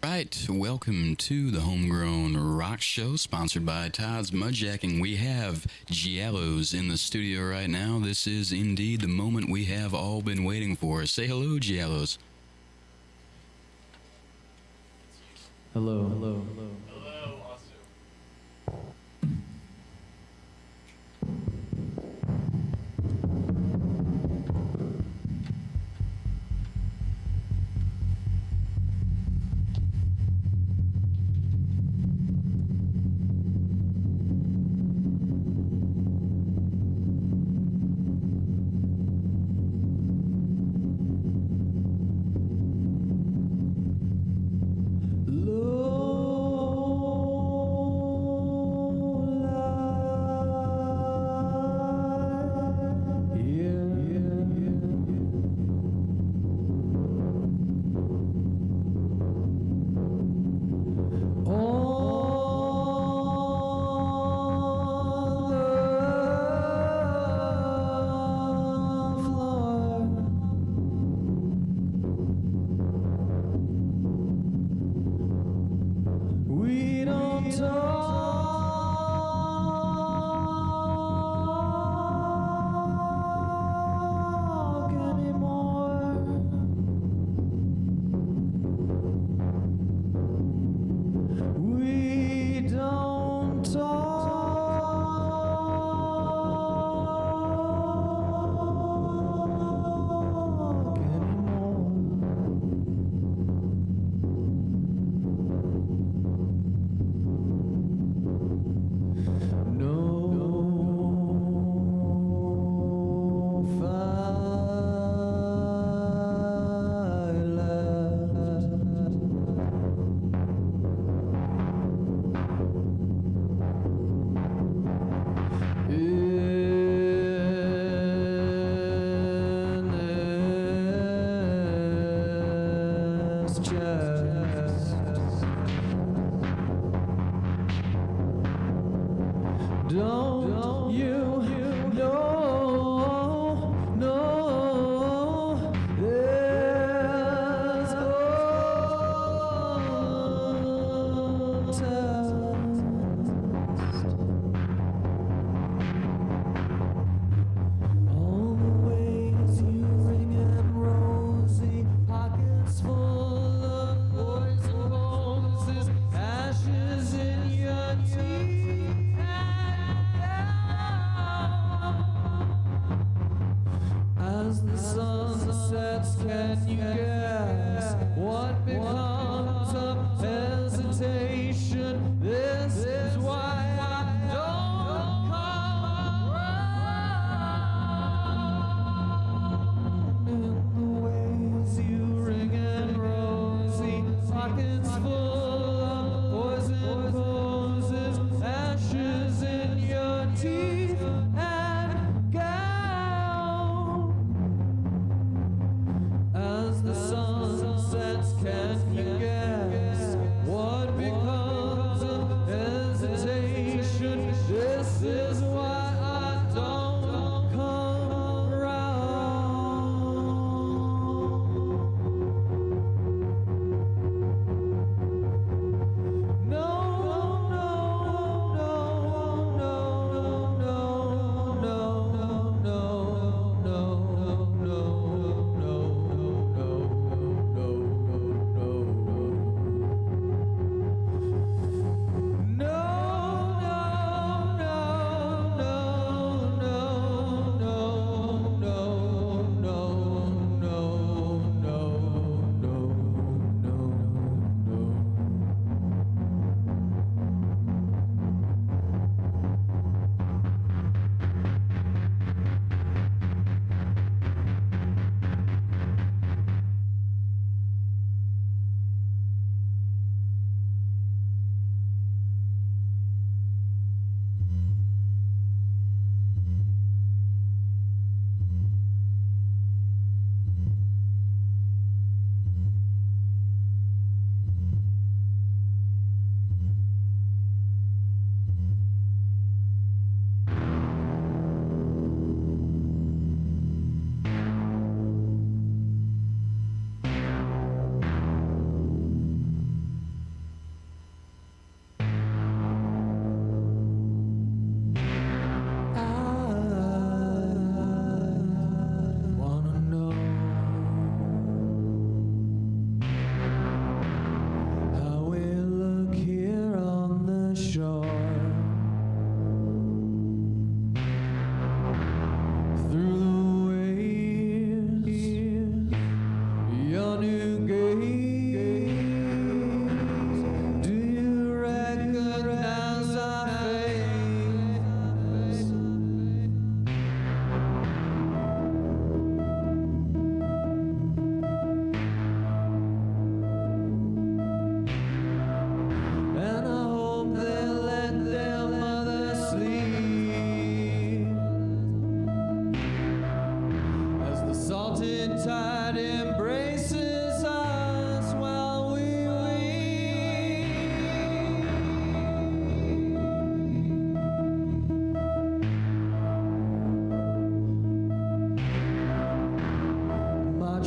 Right, welcome to the Homegrown Rock Show, sponsored by Todd's Mudjacking. We have Giallows in the studio right now. This is indeed the moment we have all been waiting for. Say hello, Giallows. Hello, hello, hello. Don't you know, there's no test. All the ways you ring and rosy, pockets full of poison roses, ashes in your teeth. As the sun sets, can you guess what becomes of hesitation? This is why I don't come around. In the ways you ring and rosy, pockets full of poison poses, ashes in your teeth and gown. As the sun sets, can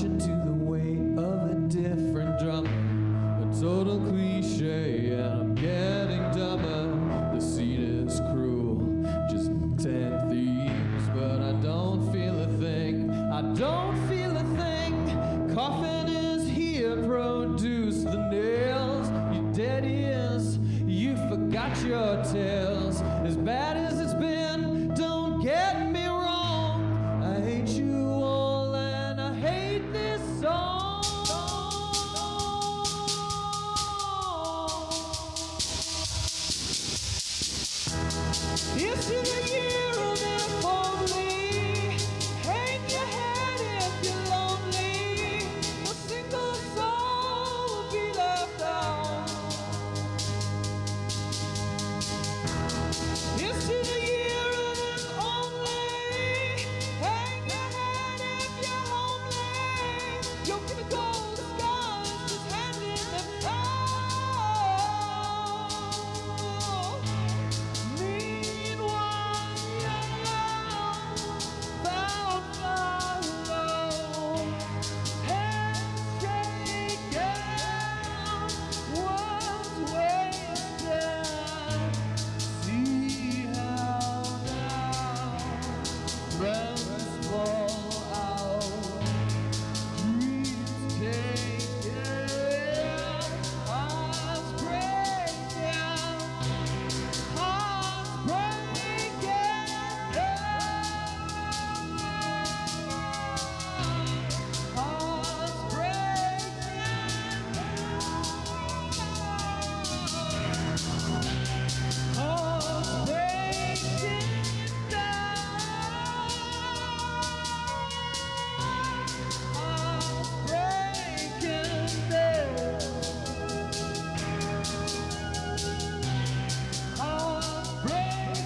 marching to the weight of a different drum. A total cliche, and I'm getting dumber. The seat is cruel, just 10 thieves, but I don't feel a thing. I don't feel a thing. Coffin is here, produce the nails. Your dead ears, you forgot your tales. As bad as it's been, don't get me wrong. I hate you all and I hate this song. This is a year of if only. Hang your head if you're lonely. A single soul will be left out. This is a year of if only. Hang your head if you're homely. You're gonna go the skies just handing them out. Meanwhile, you're alone, bound alone, hands shaking, words wasted. See how now friends fall out, dreams taken, hearts breaking, hearts breaking, hearts breaking down, hearts breaking down, hearts breaking.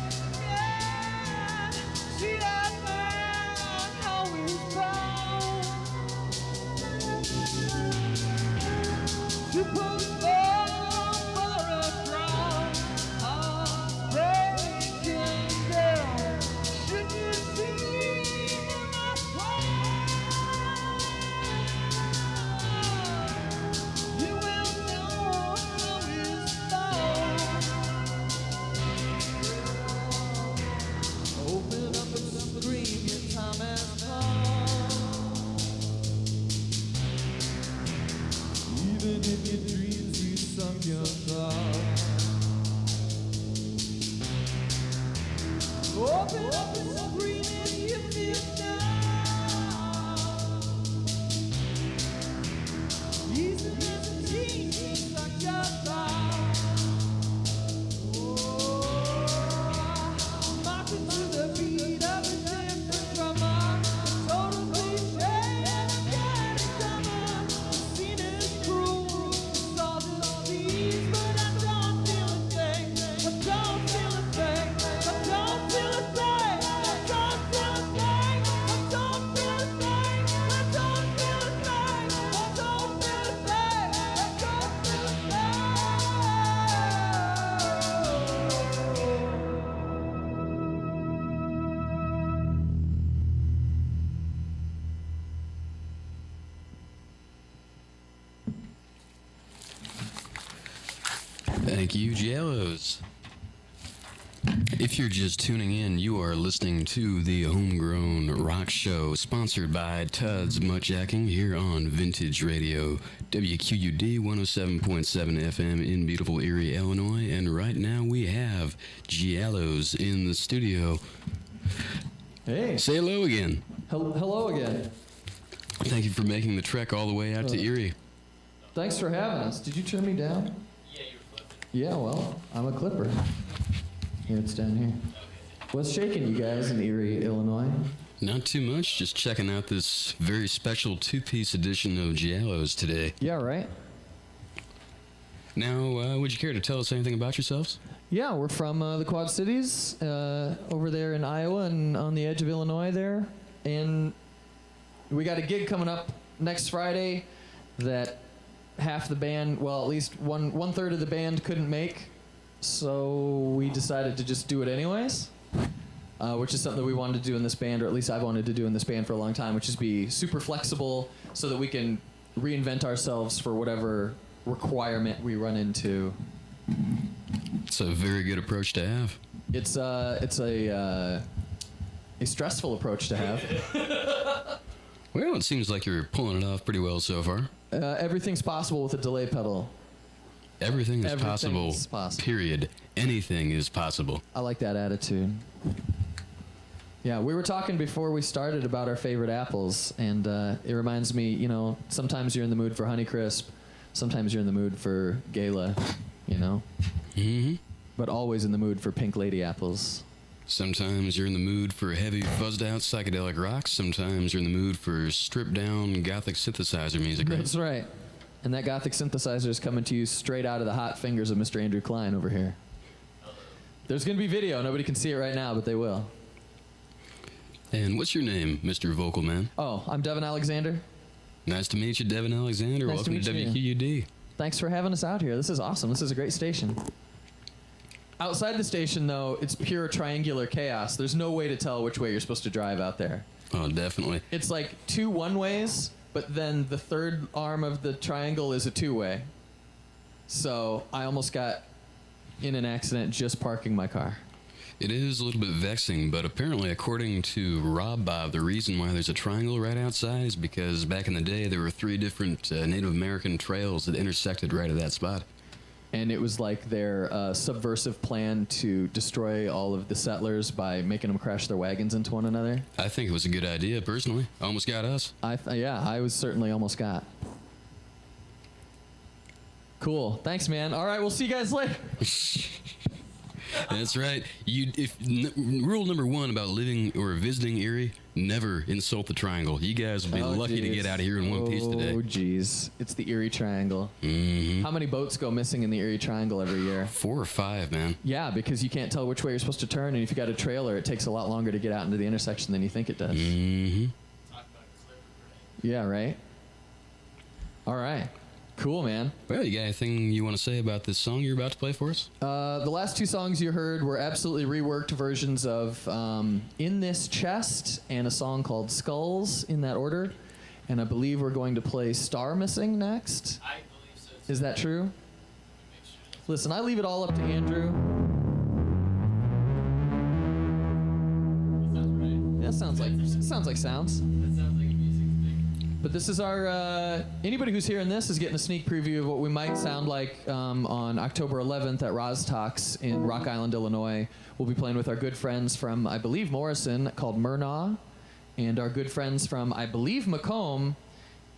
See that man, how he's bound to put for a crown. Hearts breaking down. Should you see my pride, you will know how it's found. Open up and scream, your time has come. Even in your dreams, you sunk your thoughts. Open up and scream if you feel down. Even as a teen, you sunk your thoughts. Marching to the beat of a different drummer. A total cliche, and I'm getting dumber. The scene is cruel, it's all disease, but I don't feel a thing. I don't feel a thing. I don't feel a thing. I don't feel a thing. I don't feel a thing. I don't feel a thing. I don't feel a thing. I don't feel a Thank you, Giallows. If you're just tuning in, you are listening to the Homegrown Rock Show, sponsored by Todd's Muttjacking here on Vintage Radio, WQUD 107.7 FM in beautiful Erie, Illinois. And right now we have Giallows in the studio. Hey. Say hello again. Hello again. Thank you for making the trek all the way out to Erie. Thanks for having us. Did you turn me down? Yeah, you're flipping. Yeah, well, I'm a clipper. Here, it's down here. What's shaking you guys in Erie, Illinois? Not too much, just checking out this very special two-piece edition of Giallows today. Yeah, right? Now, would you care to tell us anything about yourselves? Yeah, we're from the Quad Cities, over there in Iowa and on the edge of Illinois there. And we got a gig coming up next Friday that half the band, well, at least one third of the band couldn't make. So we decided to just do it anyways. which is something that we wanted to do in this band, or at least I've wanted to do in this band for a long time, which is be super flexible so that we can reinvent ourselves for whatever requirement we run into. It's a very good approach to have. It's a stressful approach to have. Well, it seems like you're pulling it off pretty well so far. Everything's possible with a delay pedal. Everything is Everything possible, is possible. period. Anything is possible. I like that attitude. Yeah, we were talking before we started about our favorite apples, and it reminds me, you know, sometimes you're in the mood for Honeycrisp, sometimes you're in the mood for Gala, you know? Mm-hmm. But always in the mood for Pink Lady apples. Sometimes you're in the mood for heavy, fuzzed-out psychedelic rock. Sometimes you're in the mood for stripped-down gothic synthesizer music. Right? That's right. And that gothic synthesizer is coming to you straight out of the hot fingers of Mr. Andrew Klein over here. There's going to be video. Nobody can see it right now, but they will. And what's your name, Mr. Vocal Man? Oh, I'm Devin Alexander. Nice to meet you, Devin Alexander. Nice to Welcome meet to you. WQUD. Thanks for having us out here. This is awesome. This is a great station. Outside the station, though, it's pure triangular chaos. There's no way to tell which way you're supposed to drive out there. Oh, definitely. It's like two one-ways, but then the third arm of the triangle is a two-way. So I almost got in an accident just parking my car. It is a little bit vexing, but apparently, according to Rob Bob, the reason why there's a triangle right outside is because back in the day, there were 3 different Native American trails that intersected right at that spot. And it was like their subversive plan to destroy all of the settlers by making them crash their wagons into one another. I think it was a good idea, personally. Almost got us. I was certainly almost got. Cool. Thanks, man. All right, we'll see you guys later. That's right. Rule number 1 about living or visiting Erie, never insult the triangle. You guys will be lucky to get out of here in one piece today. Oh, jeez. It's the Erie Triangle. Mm-hmm. How many boats go missing in the Erie Triangle every year? 4 or 5, man. Yeah, because you can't tell which way you're supposed to turn, and if you got a trailer, it takes a lot longer to get out into the intersection than you think it does. Mm-hmm. Yeah, right? All right. Cool, man. Well, you got anything you want to say about this song you're about to play for us? The last 2 songs you heard were absolutely reworked versions of In This Chest and a song called Skulls, in that order. And I believe we're going to play Star Missing next. I believe so. Is that true? Listen, I leave it all up to Andrew. That sounds right. That sounds like sounds. That sounds like a music thing. But this is our, anybody who's hearing this is getting a sneak preview of what we might sound like on October 11th at Roz Talks in Rock Island, Illinois. We'll be playing with our good friends from, I believe, Morrison, called Murnaugh, and our good friends from, I believe, Macomb,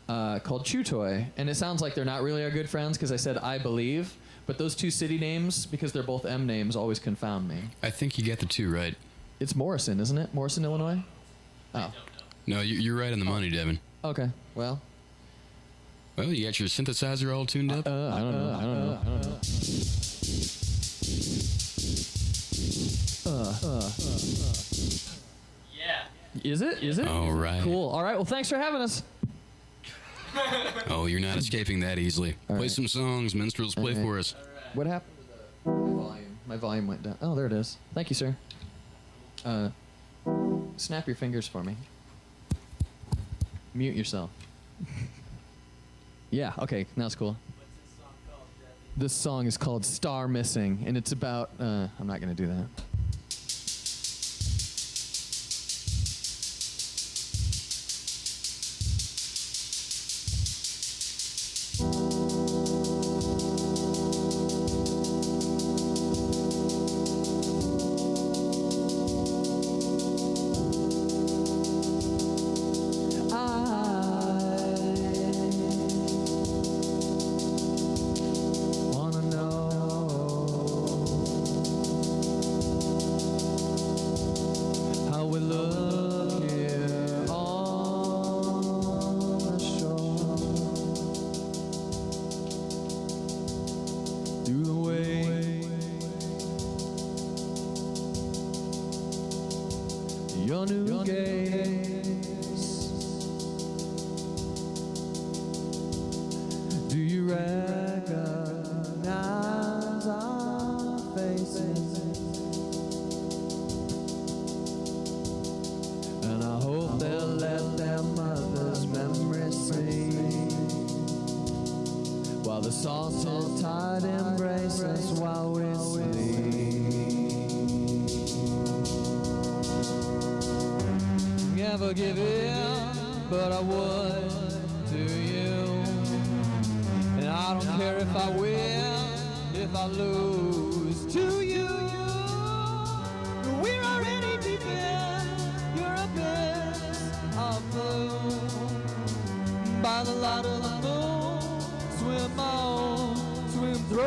called Chutoy. And it sounds like they're not really our good friends because I said I believe, but those 2 city names, because they're both M names, always confound me. I think you got the 2 right. It's Morrison, isn't it? Morrison, Illinois? Oh. No, you're right on the money, Devin. Okay, well. Well, you got your synthesizer all tuned up? I don't know. Yeah. Is it? Is it? All right. Cool. All right, well, thanks for having us. Oh, you're not escaping that easily. All Play right. some songs, minstrels, play All right. for us. What happened to the volume? My volume went down. Oh, there it is. Thank you, sir. Snap your fingers for me. Mute yourself. Yeah, okay, now it's cool. What's this song called, Debbie? This song is called Star Missing, and it's about, I'm not going to do that. Wanna know The salted tide embrace us while we sleep. Never give in, but I would to you. And I don't care if I win, if I lose to you. We're already deep in your abyss of blue. By the light of the moon, swim on, swim through.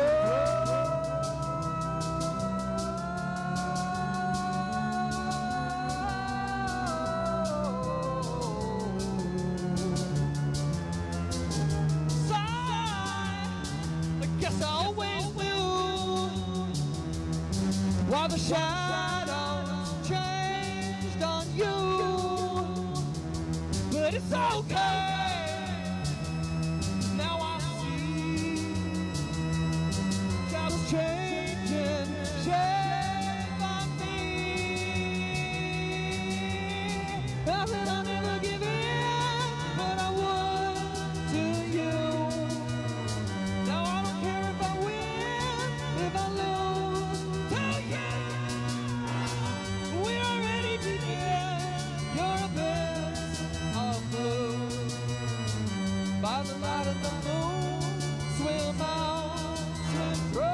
While the shadows changed on you, but it's okay. Now I see shadows changing shape on me. I said I'll never give in, but I would to you. Now I don't care if I win, if I lose. We're already deep in your abyss of blue. By the light of the moon, swim out, swim through.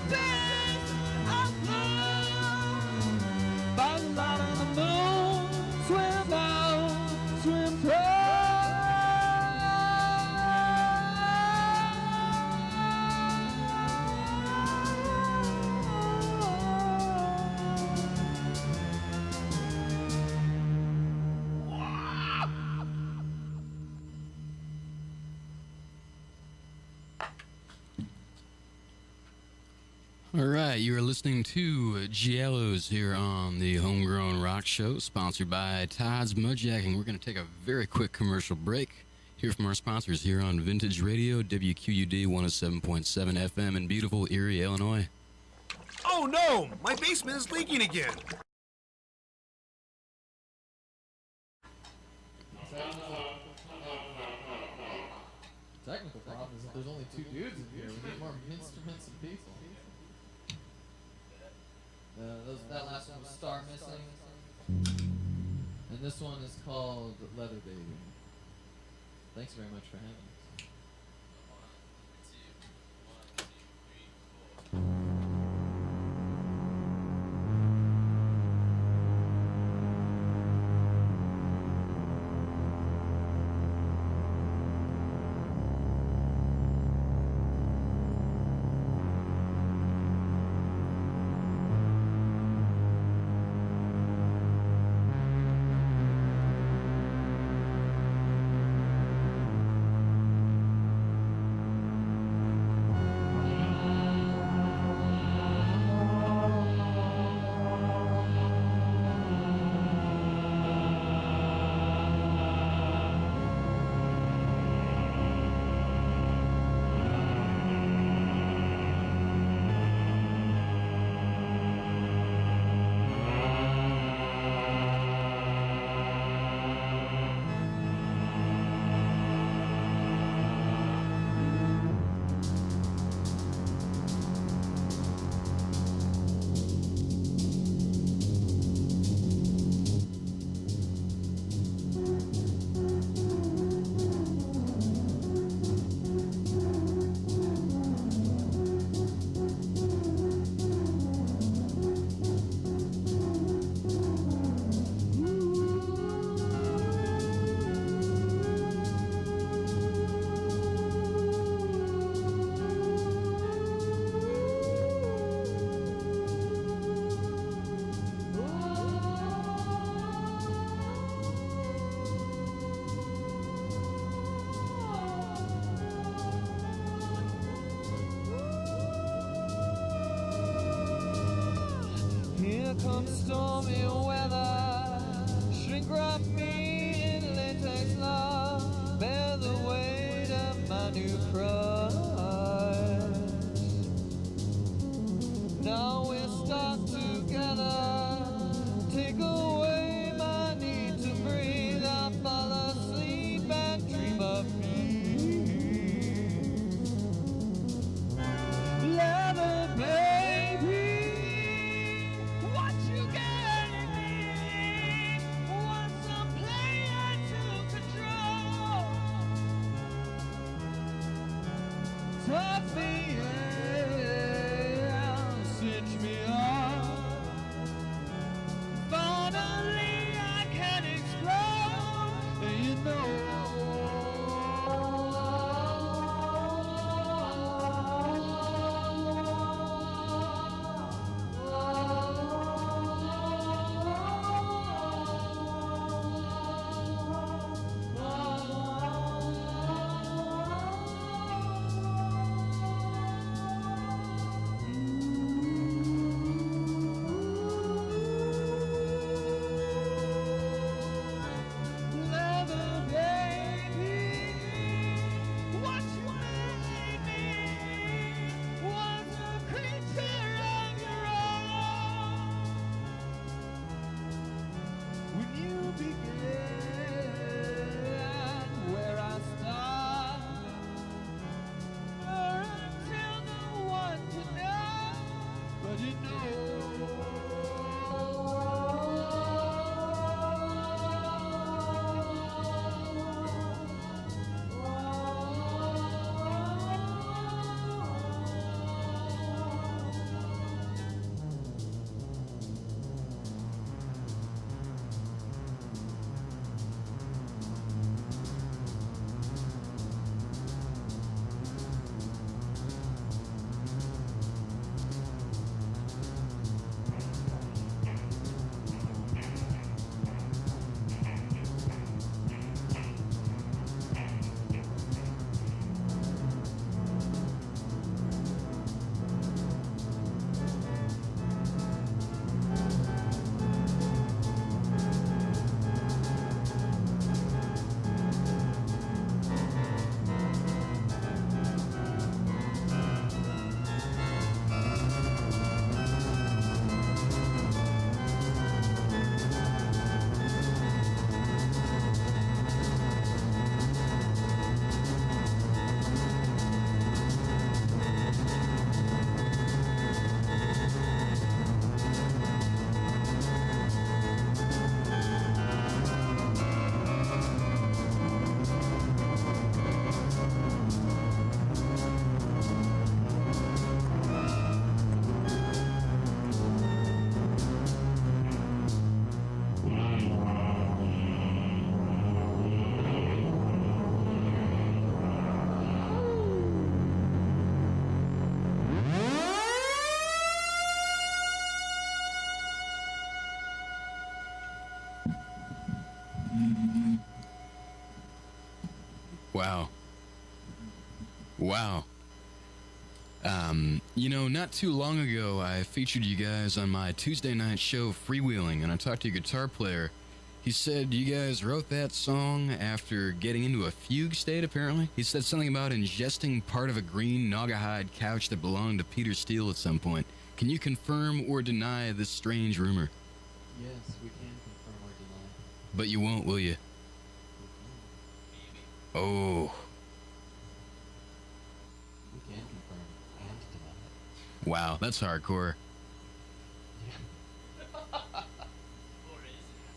days of love. By the light of the moon, swim out, swim through. All right, you are listening to Giallows here on the Homegrown Rock Show, sponsored by Todd's Mudjacking. We're going to take a very quick commercial break. Hear from our sponsors here on Vintage Radio, WQUD 107.7 FM in beautiful Erie, Illinois. Oh no! My basement is leaking again! Technical problem is that there's only two dudes in here. We need more instruments and people. That last one was Star Missing. And this one is called Leather Baby. Thanks very much for having us. Here comes stormy weather. Shrink wrap me in latex love. Bear the weight of my new crush. Now we're stuck together. Take away my need to breathe. I fall asleep and dream of me. Leather baby. What you getting me? What's a player to control? Tuck me in, cinch me up. Finally I can explode, you know. Wow. Not too long ago, I featured you guys on my Tuesday night show, Freewheeling, and I talked to your guitar player. He said you guys wrote that song after getting into a fugue state, apparently. He said something about ingesting part of a green Naugahyde couch that belonged to Peter Steele at some point. Can you confirm or deny this strange rumor? Yes, we can confirm or deny. But you won't, will you? Oh. We can confirm and deny. Wow, that's hardcore.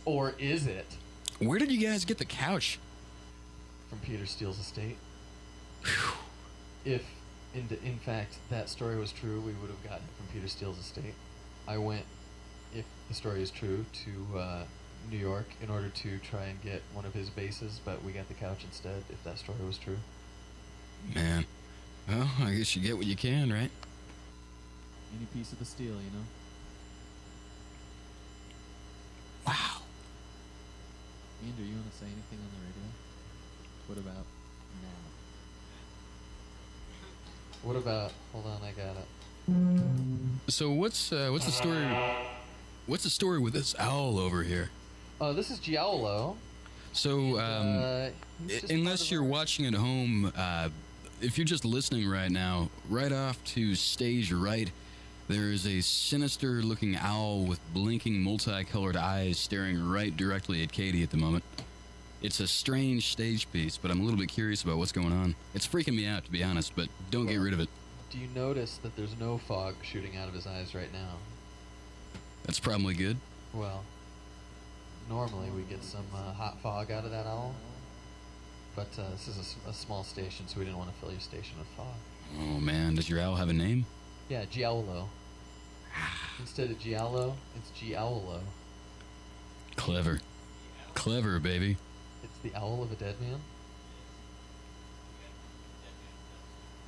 Or is it? Where did you guys get the couch? From Peter Steele's estate. If, in fact, that story was true, we would have gotten it from Peter Steele's estate. I went, if the story is true, to New York in order to try and get one of his basses, but we got the couch instead, if that story was true. Man. Well, I guess you get what you can, right? Any piece of the steel, you know? Wow. Andrew, you want to say anything on the radio? What about now? What about, hold on, I got it. So what's the story? What's the story with this owl over here? This is Giallo. So, He's just unless part of you're our- watching at home, if you're just listening right now, right off to stage right, there is a sinister-looking owl with blinking, multicolored eyes staring right directly at Katie at the moment. It's a strange stage piece, but I'm a little bit curious about what's going on. It's freaking me out, to be honest, but don't get rid of it. Do you notice that there's no fog shooting out of his eyes right now? That's probably good. Well, normally we get some hot fog out of that owl, but this is a small station, so we didn't want to fill your station with fog. Oh, man. Does your owl have a name? Yeah, Giallo. Instead of Giallo, it's Giallo. Clever. Clever, baby. It's the owl of a dead man.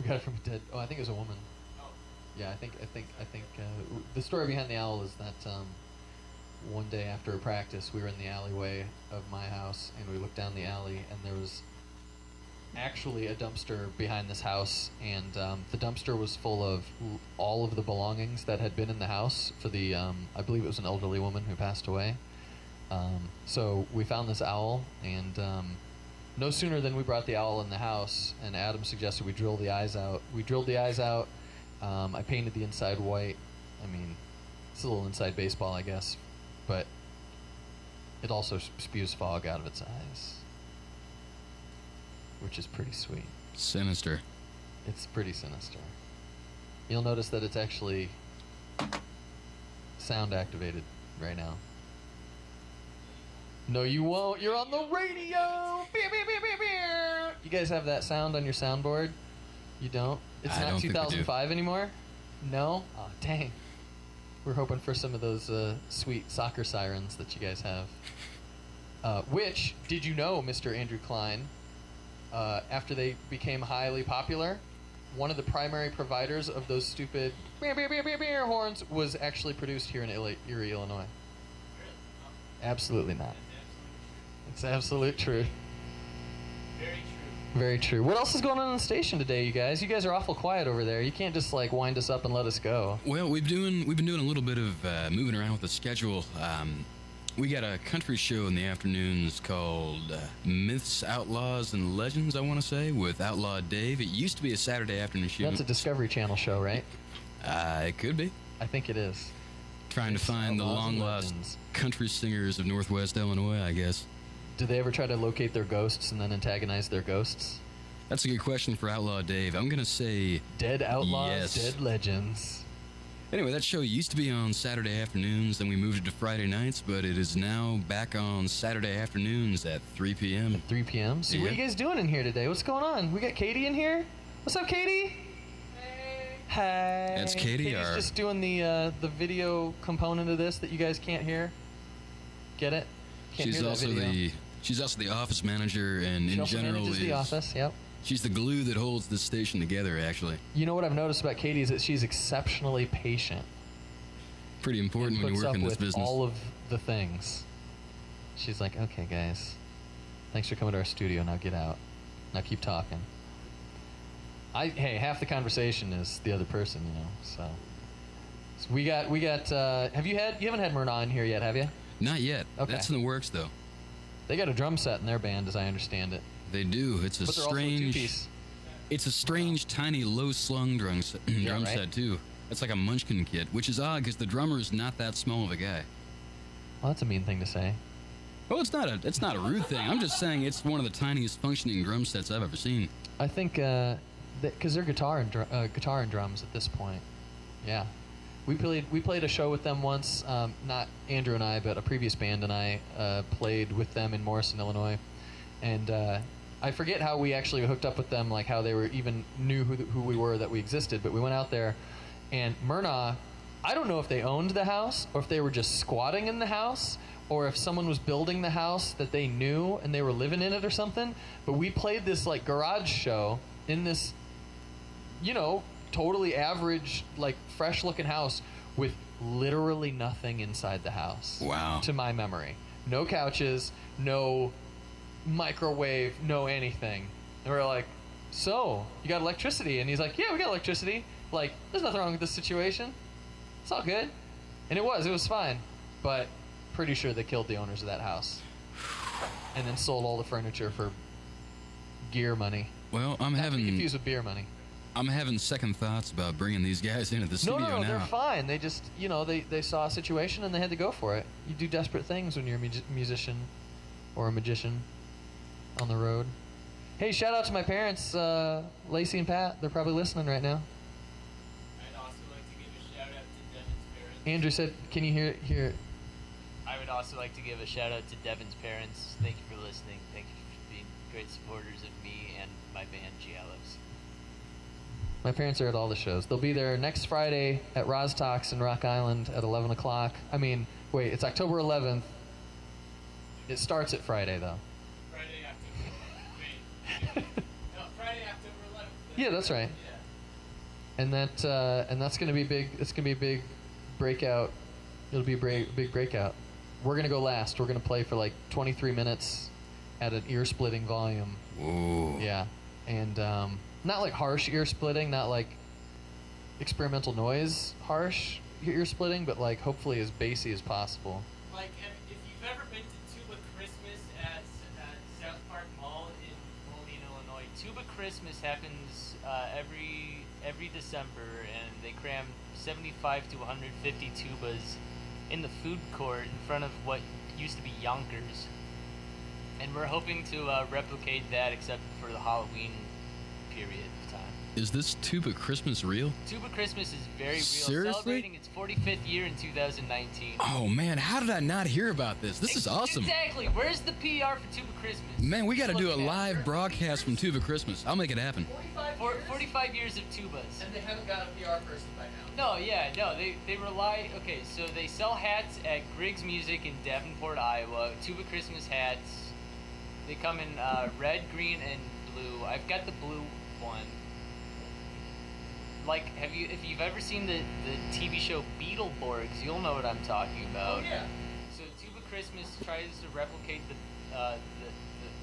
We got it from a dead. Oh, I think it was a woman. Yeah, I think. The story behind the owl is that one day after a practice, we were in the alleyway of my house, and we looked down the alley, and there was actually a dumpster behind this house, and the dumpster was full of all of the belongings that had been in the house for the. I believe it was an elderly woman who passed away. So we found this owl, and no sooner than we brought the owl in the house, and Adam suggested we drill the eyes out. We drilled the eyes out. I painted the inside white. I mean, it's a little inside baseball, I guess, but it also spews fog out of its eyes, which is pretty sweet. Sinister. It's pretty sinister. You'll notice that it's actually sound activated right now. No, you won't. You're on the radio. Beep, beep, beep, beep, beep. You guys have that sound on your soundboard? You don't? It's I not don't think we do. 2005 anymore? No? Oh, dang. We're hoping for some of those sweet soccer sirens that you guys have. Which, did you know, Mr. Andrew Klein, after they became highly popular, one of the primary providers of those stupid beer, beer, beer, beer, beer horns was actually produced here in Erie, Illinois. Absolutely not. It's absolute truth. Very true. Very true. What else is going on the station today, you guys? You guys are awful quiet over there. You can't just like wind us up and let us go. Well, we've been doing a little bit of moving around with the schedule. We got a country show in the afternoons called Myths, Outlaws, and Legends, I want to say, with Outlaw Dave. It used to be a Saturday afternoon show. That's a Discovery Channel show, right? It could be. I think it is. Trying to find the Outlaws and long-lost Legends. country singers of Northwest Illinois, I guess. Do they ever try to locate their ghosts and then antagonize their ghosts? That's a good question for Outlaw Dave. I'm going to say... Dead outlaws, Yes. dead legends. Anyway, that show used to be on Saturday afternoons, then we moved it to Friday nights, but it is now back on Saturday afternoons at 3 p.m. 3 p.m. So what are Yeah. you guys doing in here today? What's going on? We got Katie in here. What's up, Katie? Hey. That's Katie, Katie's our- just doing the video component of this that you guys can't hear. Get it? Can't She's hear that also video. she's also the office manager, and She in also general manages the office. Yep. she's the glue that holds this station together. Actually, You know what I've noticed about Katie is that she's exceptionally patient. pretty important when you Puts work up in this with business. all of the things. She's like, okay, guys, thanks for coming to our studio. Now get out. Now keep talking. Hey, half the conversation is the other person, you know. So we got. You haven't had Myrna in here yet, have you? Not yet. Okay. That's in the works, though. They got a drum set in their band, as I understand it. They do. It's a But they're also a strange. two-piece. It's a strange, tiny, low-slung drum right? set too. It's like a Munchkin kit, which is odd because the drummer is not that small of a guy. Well, that's a mean thing to say. Well, it's not a rude thing. I'm just saying it's one of the tiniest functioning drum sets I've ever seen. I think because they're guitar and drums at this point. Yeah, we played a show with them once. Not Andrew and I, but a previous band and I played with them in Morrison, Illinois, and I forget how we actually hooked up with them, like how they were even knew who we were, that we existed. But we went out there, and Myrna, I don't know if they owned the house or if they were just squatting in the house, or if someone was building the house that they knew and they were living in it or something. But we played this like garage show in this, you know, totally average, like fresh looking house with literally nothing inside the house. Wow. To my memory. No couches, no microwave, no anything. And we're like, so, you got electricity? And he's like, yeah, we got electricity. Like, there's nothing wrong with this situation. It's all good. And it was fine. But pretty sure they killed the owners of that house. And then sold all the furniture for gear money. Well, I'm Not to be having confused with beer money. I'm having second thoughts about bringing these guys into the studio No, now. they're fine. They just, you know, they saw a situation and they had to go for it. You do desperate things when you're a musician or a magician on the road. Hey, shout out to my parents, Lacey and Pat. They're probably listening right now. I'd also like to give a shout out to Devin's parents. Andrew said, can you hear? I would also like to give a shout out to Devin's parents. Thank you for listening. Thank you for being great supporters of me and my band Giallows. My parents are at all the shows. They'll be there next Friday at Roztalks in Rock Island at 11 o'clock. I mean, wait, it's October 11th. It starts at Friday, though. Friday, October. Wait. No, Friday, October 11th. Yeah, that's right. Yeah. And that's gonna be big. It's gonna be a big breakout. It'll be a big breakout. We're gonna go last. We're gonna play for like 23 minutes at an ear-splitting volume. Whoa. Yeah, and not like harsh ear-splitting, not like experimental noise harsh ear-splitting, but like hopefully as bassy as possible. Like, if you've ever been to Tuba Christmas at South Park Mall in Moline, Illinois, Tuba Christmas happens every December, and they cram 75 to 150 tubas in the food court in front of what used to be Yonkers. And we're hoping to replicate that, except for the Halloween period of time. Is this Tuba Christmas real? Tuba Christmas is very real. Seriously? Celebrating its 45th year in 2019. Oh man, how did I not hear about this? This is awesome. Exactly. Where's the PR for Tuba Christmas? Man, we got to do a Looking at live it. broadcast from Tuba Christmas. I'll make it happen. 45 years of tubas. And they haven't got a PR person by now. No, they rely. Okay, so they sell hats at Griggs Music in Davenport, Iowa. Tuba Christmas hats. They come in red, green, and blue. I've got the blue one. Like, if you've ever seen the TV show Beetleborgs, you'll know what I'm talking about. Oh yeah. So Tuba Christmas tries to replicate the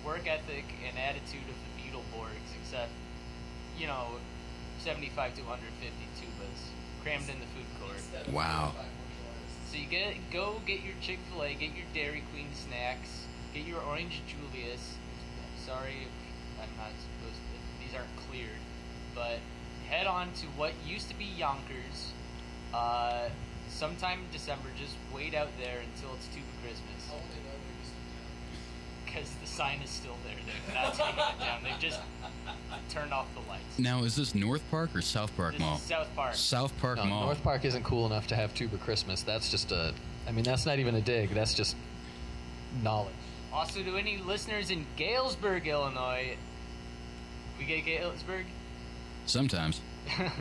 work ethic and attitude of the Beetleborgs, except, 75 to 150 tubas crammed in the food court. Wow. So you go get your Chick-fil-A, get your Dairy Queen snacks, get your Orange Julius. Sorry if I'm not supposed to. These aren't cleared, but head on to what used to be Yonkers. Sometime in December, just wait out there until it's Tuba Christmas. Because the sign is still there. They're not taking it down. They've just turned off the lights. Now, is this North Park or South Park This Mall? is South Park. South Park No, Mall. North Park isn't cool enough to have Tuba Christmas. That's just that's not even a dig. That's just knowledge. Also, to any listeners in Galesburg, Illinois, we get Galesburg? Sometimes.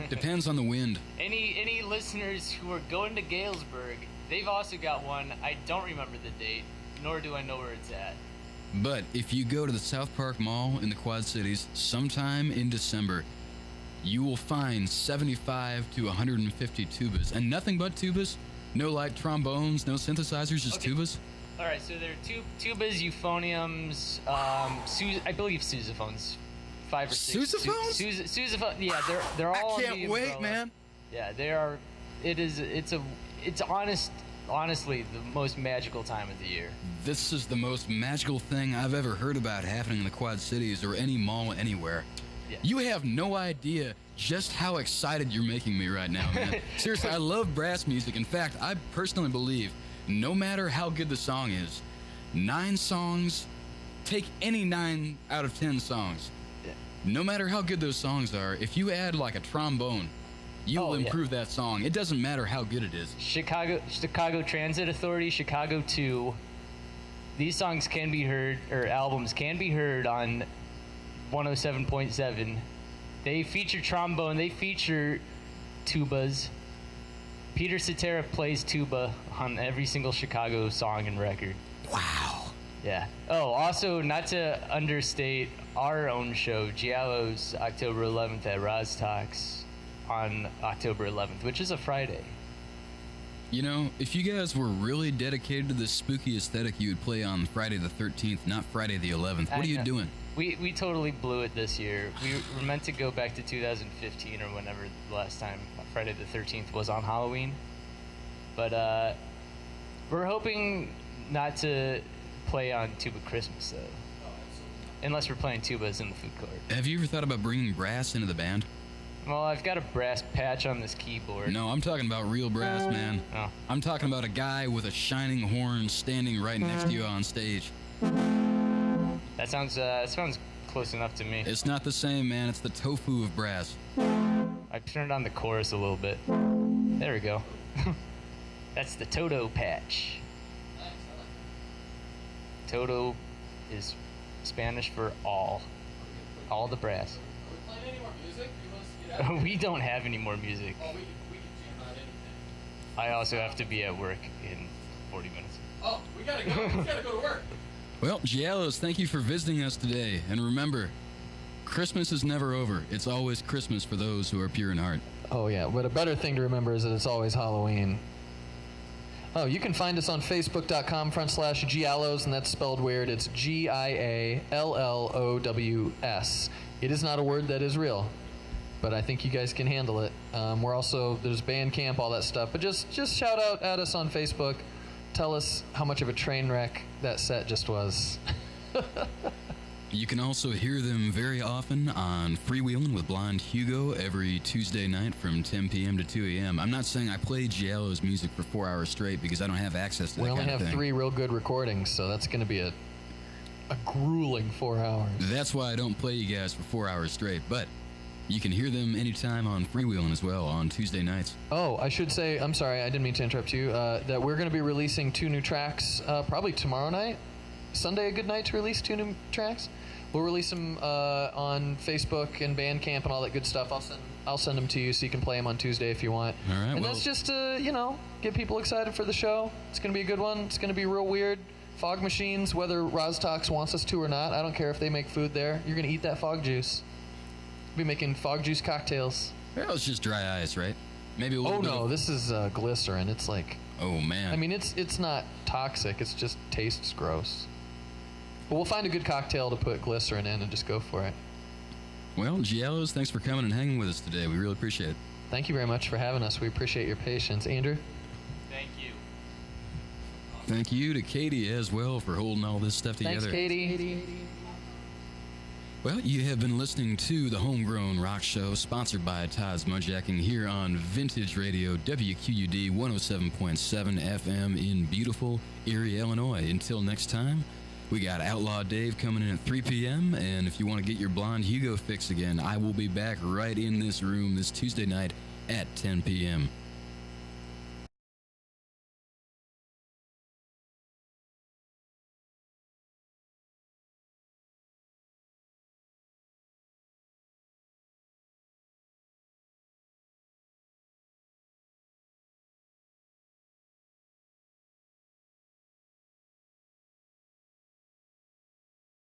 Depends on the wind. Any listeners who are going to Galesburg, they've also got one. I don't remember the date, nor do I know where it's at. But if you go to the South Park Mall in the Quad Cities sometime in December, you will find 75 to 150 tubas. And nothing but tubas? No like trombones, no synthesizers, just Okay. tubas? All right, so there are tubas, euphoniums, I believe sousaphones 5 or 6. Sousaphone? Sousaphone. Yeah, they're all. I on can't the wait, umbrella. man. Yeah, they are. It's honestly the most magical time of the year. This is the most magical thing I've ever heard about happening in the Quad Cities or any mall anywhere. Yeah. You have no idea just how excited you're making me right now, man. Seriously, I love brass music. In fact, I personally believe no matter how good the song is, 9 songs, take any 9 out of 10 songs. Yeah. No matter how good those songs are, if you add like a trombone, you will improve that song. It doesn't matter how good it is. Chicago Transit Authority, Chicago 2. These songs can be heard, or albums can be heard on 107.7. They feature trombone. They feature tubas. Peter Cetera plays tuba on every single Chicago song and record. Wow. Yeah. Oh, also, not to understate our own show, Giallows, October 11th at Roz Talks on October 11th, which is a Friday. You know, if you guys were really dedicated to this spooky aesthetic, you would play on Friday the 13th, not Friday the 11th. What are you doing? We totally blew it this year. We were meant to go back to 2015 or whenever the last time Friday the 13th was on Halloween. But we're hoping not to play on Tuba Christmas, though. Unless we're playing tubas in the food court. Have you ever thought about bringing brass into the band? Well, I've got a brass patch on this keyboard. No, I'm talking about real brass, man. Oh. I'm talking about a guy with a shining horn standing right next to you on stage. That sounds close enough to me. It's not the same, man. It's the tofu of brass. I turned on the chorus a little bit. There we go. That's the Toto patch. Toto is Spanish for all the brass. Are we playing any more music? Do you want us to get out? We don't have any more music. Oh, we can jam out anything. I also have to be at work in 40 minutes. Oh, we gotta go. We gotta go to work. Well, Giallows, thank you for visiting us today. And remember, Christmas is never over. It's always Christmas for those who are pure in heart. Oh, yeah. But a better thing to remember is that it's always Halloween. Oh, you can find us on Facebook.com/Giallows, and that's spelled weird. It's Giallows. It is not a word that is real, but I think you guys can handle it. We're also, there's Bandcamp, all that stuff. But just shout out at us on Facebook. Tell us how much of a train wreck that set just was. You can also hear them very often on Freewheelin' with Blind Hugo every Tuesday night from 10 p.m. to 2 a.m. I'm not saying I play Giallo's music for 4 hours straight because I don't have access to that We only kind of have thing. 3 real good recordings, so that's going to be a grueling 4 hours. That's why I don't play you guys for 4 hours straight, but you can hear them anytime on Freewheelin' as well on Tuesday nights. Oh, I should say, I'm sorry, I didn't mean to interrupt you, that we're going to be releasing 2 new tracks probably tomorrow night. Sunday, a good night to release 2 new tracks. We'll release them on Facebook and Bandcamp and all that good stuff. I'll send them to you so you can play them on Tuesday if you want. All right, and well, that's just to, get people excited for the show. It's going to be a good one. It's going to be real weird. Fog machines, whether Roztox wants us to or not. I don't care if they make food there. You're going to eat that fog juice. We'll be making fog juice cocktails. well, it's just dry ice, right? Maybe a little Oh, bit no, of- this is glycerin. It's like, Oh, man. I mean, it's not toxic. It's just tastes gross. But we'll find a good cocktail to put glycerin in and just go for it. Well, Giallows, thanks for coming and hanging with us today. We really appreciate it. Thank you very much for having us. We appreciate your patience. Andrew? Thank you. Thank you to Katie as well for holding all this stuff together. Thanks, Katie. Well, you have been listening to the Homegrown Rock Show, sponsored by Todd's Mudjacking here on Vintage Radio, WQUD 107.7 FM in beautiful Erie, Illinois. Until next time, we got Outlaw Dave coming in at 3 p.m., and if you want to get your Blonde Hugo fix again, I will be back right in this room this Tuesday night at 10 p.m.